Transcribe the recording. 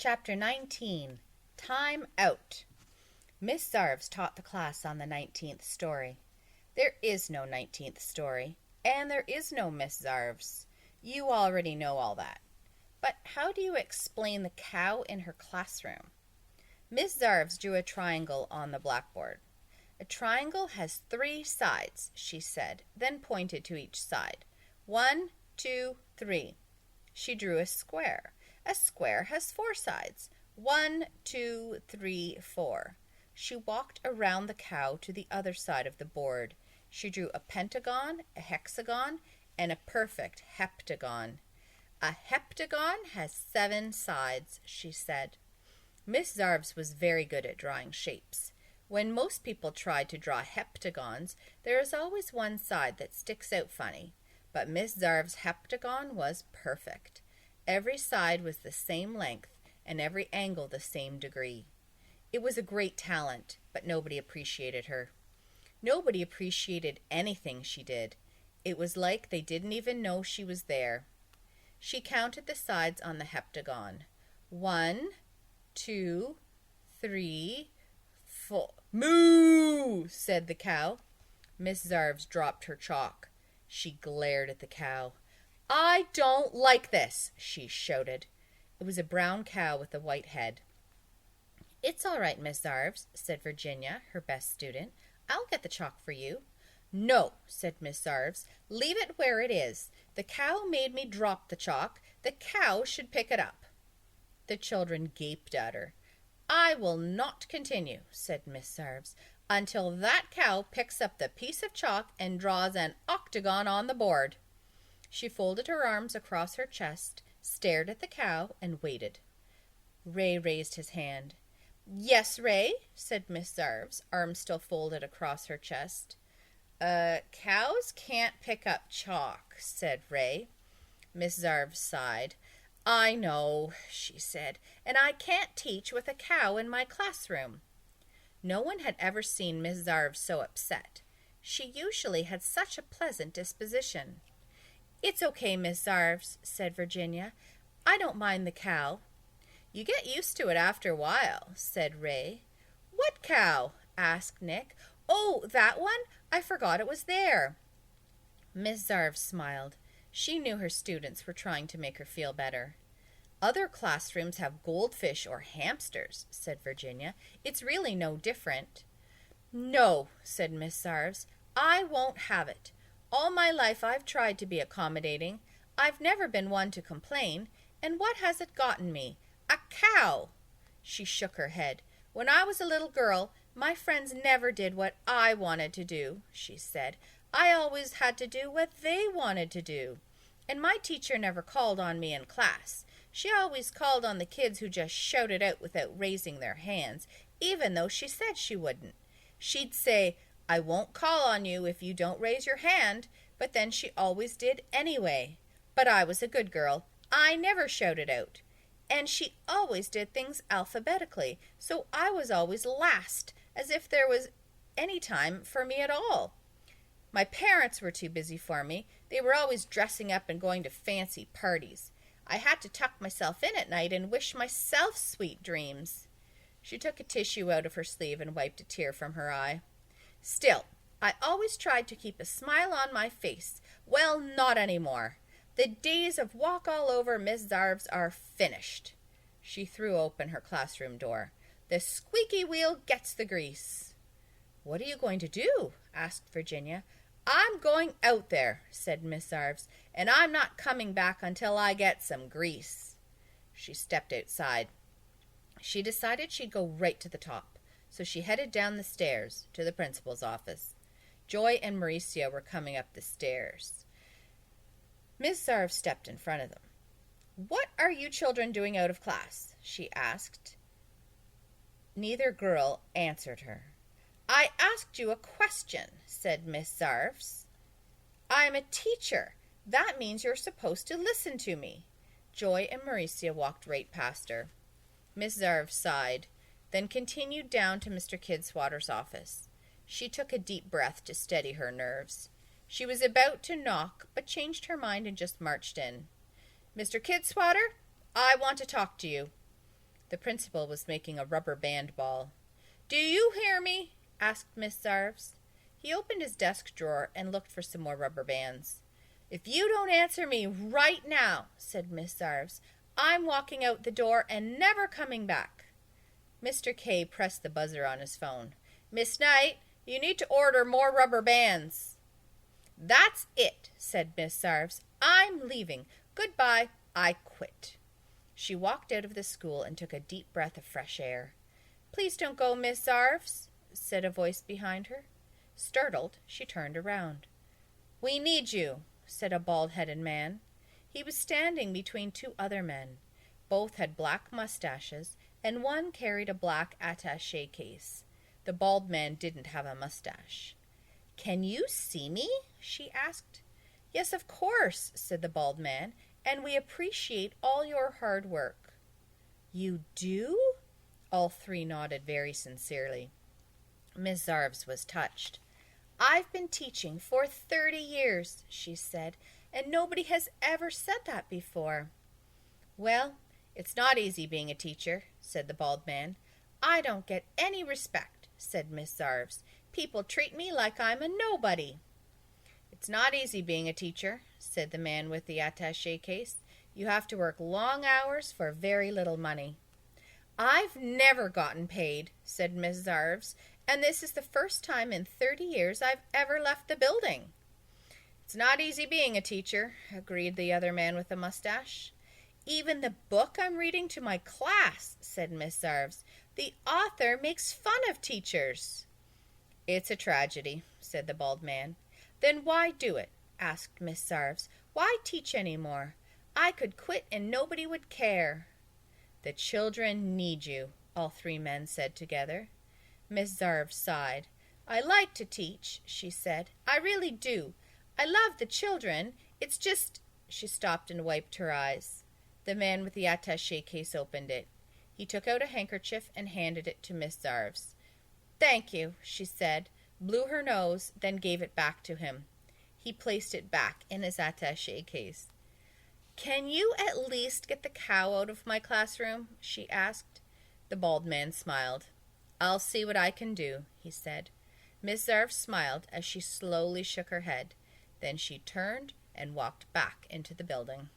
Chapter 19, Time Out. Miss Zarves taught the class on the 19th story. There is no 19th story, and there is no Miss Zarves. You already know all that. But how do you explain the cow in her classroom? Miss Zarves drew a triangle on the blackboard. A triangle has 3 sides, she said, then pointed to each side. 1, 2, 3. She drew a square. A square has 4 sides. 1, 2, 3, 4. She walked around the cow to the other side of the board. She drew a pentagon, a hexagon, and a perfect heptagon. A heptagon has 7 sides, she said. Miss Zarves was very good at drawing shapes. When most people try to draw heptagons, there is always one side that sticks out funny. But Miss Zarves' heptagon was perfect. Every side was the same length, and every angle the same degree. It was a great talent, but nobody appreciated her. Nobody appreciated anything she did. It was like they didn't even know she was there. She counted the sides on the heptagon. 1, 2, 3, 4. "Moo!" said the cow. Miss Zarves dropped her chalk. She glared at the cow. "I don't like this," she shouted. It was a brown cow with a white head. "It's all right, Miss Zarves," said Virginia, her best student. "I'll get the chalk for you." "No," said Miss Zarves. "Leave it where it is. The cow made me drop the chalk. The cow should pick it up." The children gaped at her. "I will not continue," said Miss Zarves, "until that cow picks up the piece of chalk and draws an octagon on the board." She folded her arms across her chest, stared at the cow, and waited. Ray raised his hand. "Yes, Ray," said Miss Zarves, arms still folded across her chest. Cows can't pick up chalk," said Ray. Miss Zarves sighed. "I know," she said, "and I can't teach with a cow in my classroom." No one had ever seen Miss Zarves so upset. She usually had such a pleasant disposition. "It's okay, Miss Zarves," said Virginia. "I don't mind the cow." "You get used to it after a while," said Ray. "What cow?" asked Nick. "Oh, that one? I forgot it was there." Miss Zarves smiled. She knew her students were trying to make her feel better. "Other classrooms have goldfish or hamsters," said Virginia. "It's really no different." "No," said Miss Zarves. "I won't have it. All my life I've tried to be accommodating. I've never been one to complain. And what has it gotten me? A cow!" She shook her head. "When I was a little girl, my friends never did what I wanted to do," she said. "I always had to do what they wanted to do. And my teacher never called on me in class. She always called on the kids who just shouted out without raising their hands, even though she said she wouldn't. She'd say, 'I won't call on you if you don't raise your hand,' but then she always did anyway. But I was a good girl. I never shouted out. And she always did things alphabetically, so I was always last, as if there was any time for me at all. My parents were too busy for me. They were always dressing up and going to fancy parties. I had to tuck myself in at night and wish myself sweet dreams." She took a tissue out of her sleeve and wiped a tear from her eye. "Still, I always tried to keep a smile on my face. Well, not anymore. The days of walk all over Miss Zarves are finished." She threw open her classroom door. "The squeaky wheel gets the grease." "What are you going to do?" asked Virginia. "I'm going out there," said Miss Zarves, "and I'm not coming back until I get some grease." She stepped outside. She decided she'd go right to the top, so she headed down the stairs to the principal's office. Joy and Mauricio were coming up the stairs. Miss Zarves stepped in front of them. "What are you children doing out of class?" she asked. Neither girl answered her. "I asked you a question," said Miss Zarves. "I'm a teacher. That means you're supposed to listen to me." Joy and Mauricio walked right past her. Miss Zarves sighed, then continued down to Mr. Kidswatter's office. She took a deep breath to steady her nerves. She was about to knock, but changed her mind and just marched in. "Mr. Kidswatter, I want to talk to you." The principal was making a rubber band ball. "Do you hear me?" asked Miss Zarves. He opened his desk drawer and looked for some more rubber bands. "If you don't answer me right now," said Miss Zarves, "I'm walking out the door and never coming back." Mr. K pressed the buzzer on his phone. "Miss Knight, you need to order more rubber bands." "That's it," said Miss Zarves. "I'm leaving. Goodbye. I quit." She walked out of the school and took a deep breath of fresh air. "Please don't go, Miss Zarves," said a voice behind her. Startled, she turned around. "We need you," said a bald-headed man. He was standing between two other men. Both had black mustaches, and one carried a black attaché case. The bald man didn't have a mustache. "Can you see me?" she asked. "Yes, of course," said the bald man, "and we appreciate all your hard work." "You do?" All three nodded very sincerely. Miss Zarves was touched. "I've been teaching for 30 years, she said, "and nobody has ever said that before." "Well, it's not easy being a teacher," said the bald man. "I don't get any respect," said Miss Zarves. "People treat me like I'm a nobody." "It's not easy being a teacher," said the man with the attaché case. "You have to work long hours for very little money." "I've never gotten paid," said Miss Zarves, "and this is the first time in 30 years I've ever left the building." "It's not easy being a teacher," agreed the other man with the mustache. "Even the book I'm reading to my class," said Miss Zarves, "the author makes fun of teachers." "It's a tragedy," said the bald man. "Then why do it?" asked Miss Zarves. "Why teach any more? I could quit and nobody would care." "The children need you," all three men said together. Miss Zarves sighed. "I like to teach," she said. "I really do. I love the children. It's just—" She stopped and wiped her eyes. The man with the attaché case opened it. He took out a handkerchief and handed it to Miss Zarves. "Thank you," she said, blew her nose, then gave it back to him. He placed it back in his attaché case. "Can you at least get the cow out of my classroom?" she asked. The bald man smiled. "I'll see what I can do," he said. Miss Zarves smiled as she slowly shook her head. Then she turned and walked back into the building.